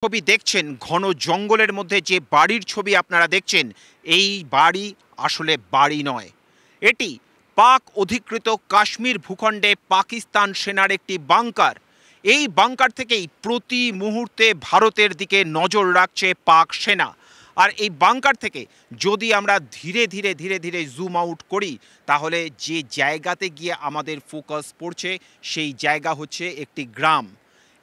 ছবি দেখছেন ঘন জঙ্গলের মধ্যে যে বাড়ির ছবি আপনারা দেখছেন, এই বাড়ি আসলে বাড়ি নয়। এটি পাক অধিকৃত কাশ্মীর ভূখণ্ডে পাকিস্তান সেনার একটি বাংকার। এই বাংকার থেকেই প্রতি মুহূর্তে ভারতের দিকে নজর রাখছে পাক সেনা। আর এই বাংকার থেকে যদি আমরা ধীরে ধীরে ধীরে ধীরে জুম আউট করি, তাহলে যে জায়গাতে গিয়ে আমাদের ফোকাস পড়ছে সেই জায়গা হচ্ছে একটি গ্রাম।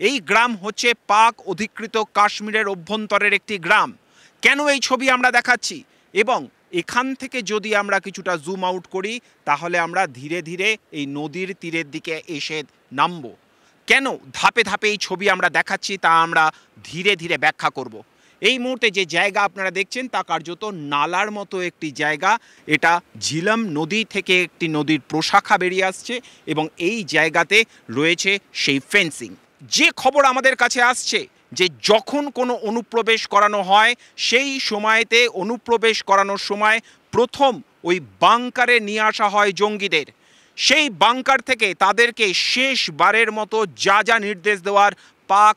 এই গ্রাম হচ্ছে পাক অধিকৃত কাশ্মীরের অভ্যন্তরের একটি গ্রাম। কেন এই ছবি আমরা দেখাচ্ছি, এবং এখান থেকে যদি আমরা কিছুটা জুম আউট করি, তাহলে আমরা ধীরে ধীরে এই নদীর তীরের দিকে এসে নামব। কেন ধাপে ধাপে এই ছবি আমরা দেখাচ্ছি তা আমরা ধীরে ধীরে ব্যাখ্যা করব। এই মুহূর্তে যে জায়গা আপনারা দেখছেন তা কার্যত নালার মতো একটি জায়গা। এটা ঝিলম নদী থেকে একটি নদীর প্রশাখা বেরিয়ে আসছে, এবং এই জায়গাতে রয়েছে সেই ফেন্সিং। যে খবর আমাদের কাছে আসছে যে যখন কোনো অনুপ্রবেশ করানো হয়, সেই সময়তে অনুপ্রবেশ করানোর সময় প্রথম ওই বাংকারে নিয়ে আসা হয় জঙ্গিদের। সেই বাংকার থেকে তাদেরকে শেষবারের মতো যা যা নির্দেশ দেওয়ার পাক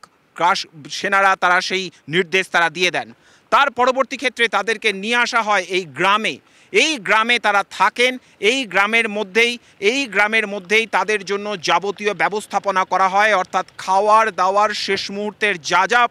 সেনারা তারা সেই নির্দেশ তারা দিয়ে দেন। তার পরবর্তী ক্ষেত্রে তাদেরকে নিয়ে আসা হয় এই গ্রামে। এই গ্রামে তারা থাকেন। এই গ্রামের মধ্যেই তাদের জন্য যাবতীয় ব্যবস্থাপনা করা হয়, অর্থাৎ খাওয়ার দাওয়ার শেষ মুহূর্তের যা যা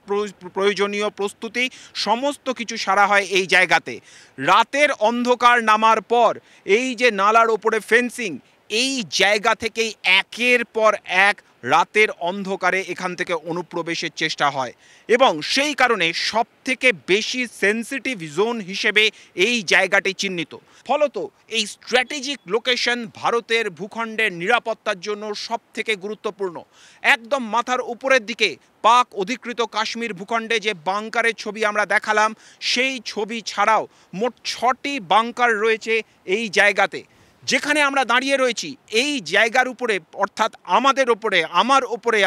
প্রয়োজনীয় প্রস্তুতি সমস্ত কিছু সারা হয় এই জায়গাতে। রাতের অন্ধকার নামার পর এই যে নালার ওপরে ফেন্সিং, এই জায়গা থেকেই একের পর এক রাতের অন্ধকারে এখান থেকে অনুপ্রবেশের চেষ্টা হয়, এবং সেই কারণে সবথেকে বেশি সেন্সিটিভ জোন হিসেবে এই জায়গাটি চিহ্নিত। ফলত এই স্ট্র্যাটেজিক লোকেশন ভারতের ভূখণ্ডের নিরাপত্তার জন্য সবথেকে গুরুত্বপূর্ণ। একদম মাথার উপরের দিকে পাক অধিকৃত কাশ্মীর ভূখণ্ডে যে বাংকারের ছবি আমরা দেখালাম, সেই ছবি ছাড়াও মোট 6টি বাংকার রয়েছে এই জায়গাতে। যেখানে আমরা দাঁড়িয়ে রয়েছি এই জায়গার উপরে, অর্থাৎ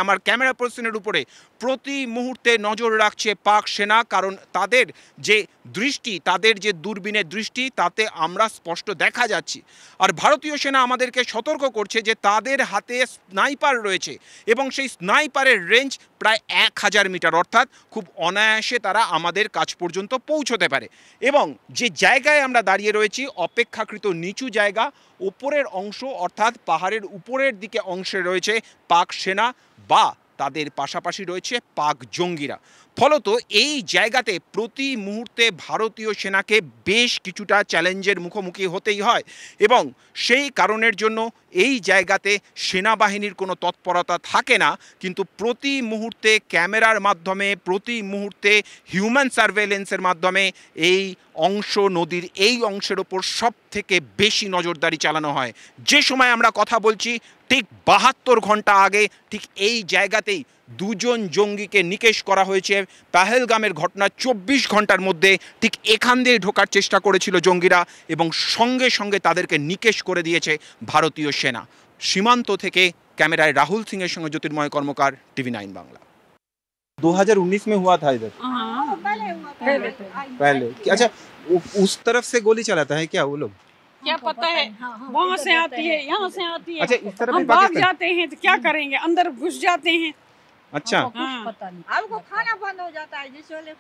আমার ক্যামেরা পার্সনের উপরে প্রতি মুহূর্তে নজর রাখছে পাক সেনা। কারণ তাদের যে দৃষ্টি, তাদের যে দূরবীনের দৃষ্টি, তাতে আমরা স্পষ্ট দেখা যাচ্ছি। আর ভারতীয় সেনা আমাদেরকে সতর্ক করছে যে তাদের হাতে স্নাইপার রয়েছে, এবং সেই স্নাইপারের রেঞ্জ প্রায় 1000 মিটার, অর্থাৎ খুব অনায়াসে তারা আমাদের কাছ পর্যন্ত পৌঁছতে পারে। এবং যে জায়গায় আমরা দাঁড়িয়ে রয়েছি অপেক্ষাকৃত নিচু জায়গা, উপরের অংশ অর্থাৎ পাহাড়ের উপরের দিকে অংশে রয়েছে পাক সেনা, বা তাদের পাশাপাশি রয়েছে পাক জঙ্গিরা। ফলত এই জায়গাতে প্রতি মুহূর্তে ভারতীয় সেনাকে বেশ কিছুটা চ্যালেঞ্জের মুখোমুখি হতেই হয়, এবং সেই কারণের জন্য এই জায়গাতে সেনাবাহিনীর কোনো তৎপরতা থাকে না। কিন্তু প্রতি মুহূর্তে ক্যামেরার মাধ্যমে, প্রতি মুহূর্তে হিউম্যান সার্ভেলেন্সের মাধ্যমে এই অংশ, নদীর এই অংশের ওপর সব থেকে বেশি নজরদারি চালানো হয়। যে সময় আমরা কথা বলছি ঠিক 72 ঘন্টা আগে ঠিক এই জায়গাতেই 2 জন জঙ্গিকে নিকেশ করা হয়েছে। পেহেলগামের ঘটনা 24 ঘন্টার মধ্যে ঠিক এখান দিয়ে ঢোকার চেষ্টা করেছিল জঙ্গিরা, এবং সঙ্গে সঙ্গে তাদেরকে নিকেশ করে দিয়েছে ভারতীয় সেনা। সীমান্ত থেকে ক্যামেরায় রাহুল সিং এর সঙ্গে জ্যোতির্ময় কর্মকার, টিভি 9 বাংলা। 2019 में हुआ था इधर? पहले अच्छा, उस तरफ से गोली चलाता है क्या वो लोग? क्या पता है, वहाँ से आती है, यहाँ से आती है। अच्छा, इस तरफ हम भाग जाते हैं तो क्या करेंगे, अंदर घुस जाते हैं। अच्छा, हाँ। पता नहीं, आपको खाना बंद हो जाता है जिस वाले